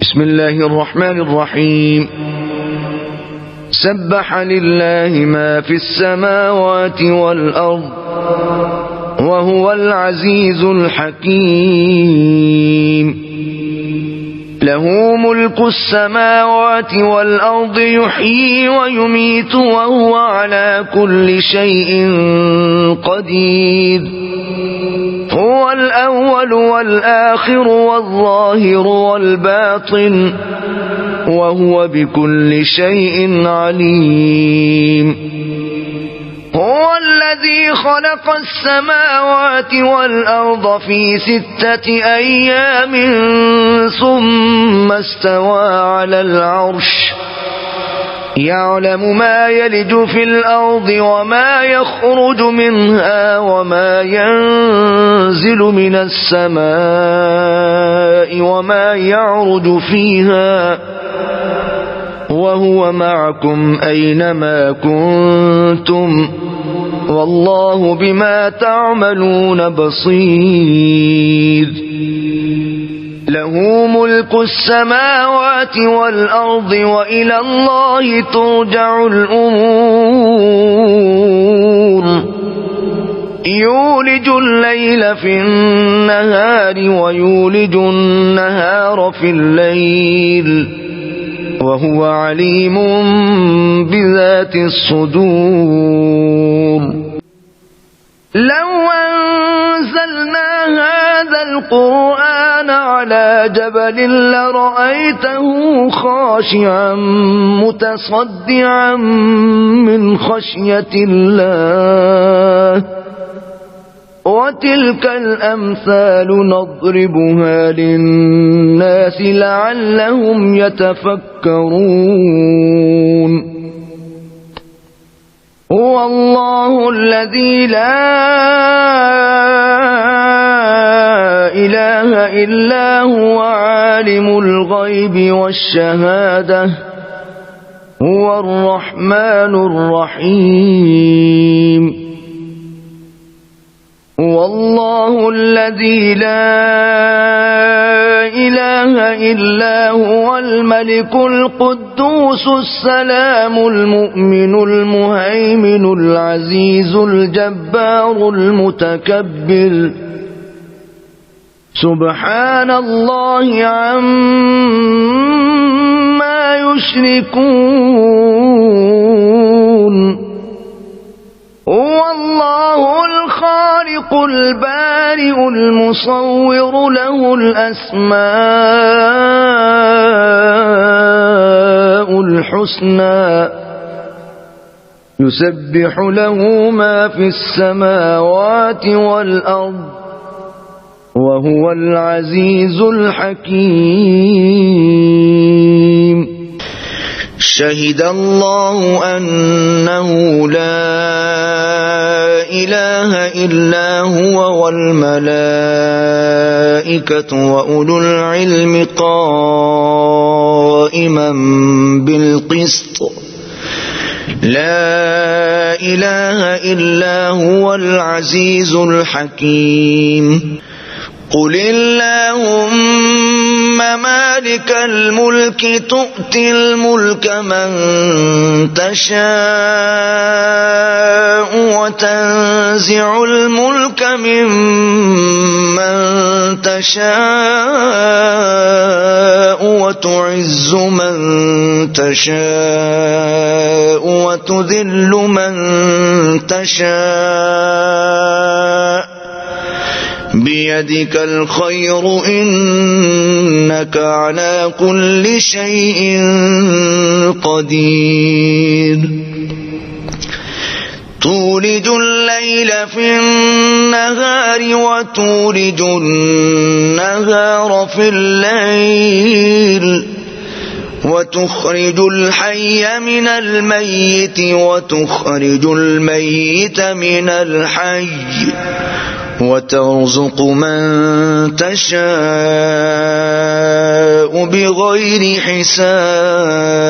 بسم الله الرحمن الرحيم. سبح لله ما في السماوات والأرض وهو العزيز الحكيم. له ملك السماوات والأرض يحيي ويميت وهو على كل شيء قدير. هو الأول والآخر والظاهر والباطن وهو بكل شيء عليم. هو الذي خلق السماوات والأرض في 6 أيام ثم استوى على العرش يعلم ما يلج في الأرض وما يخرج منها وما ينزل من السماء وما يعرج فيها وهو معكم أينما كنتم والله بما تعملون بصير. له ملك السماوات والأرض وإلى الله ترجع الأمور. يولج الليل في النهار ويولج النهار في الليل وهو عليم بذات الصدور. لو أنزلنا هذا القرآن على جبل لرأيته خاشعا متصدعا من خشية الله. وتلك الأمثال نضربها للناس لعلهم يتفكرون. هو الله الذي لا إله إلا هو عالم الغيب والشهادة هو الرحمن الرحيم. هو الله الذي لا إله إلا هو الملك القدوس السلام المؤمن المهيمن العزيز الجبار المتكبر. سبحان الله عما يشركون. هو الله الخالق البارئ المصور له الأسماء الحسنى يسبح له ما في السماوات والأرض وهو العزيز الحكيم. شهد الله أنه لا إله إلا هو والملائكة وأولو العلم قائما بالقسط. لا إله إلا هو العزيز الحكيم. قل اللهم مالك الملك تؤتي الملك من تشاء وتنزع الملك ممن تشاء وتعز من تشاء وتذل من تشاء بيدك الخير إنك على كل شيء قدير. تولج الليل في النهار وتولج النهار في الليل وتخرج الحي من الميت وتخرج الميت من الحي وترزق من تشاء بغير حساب.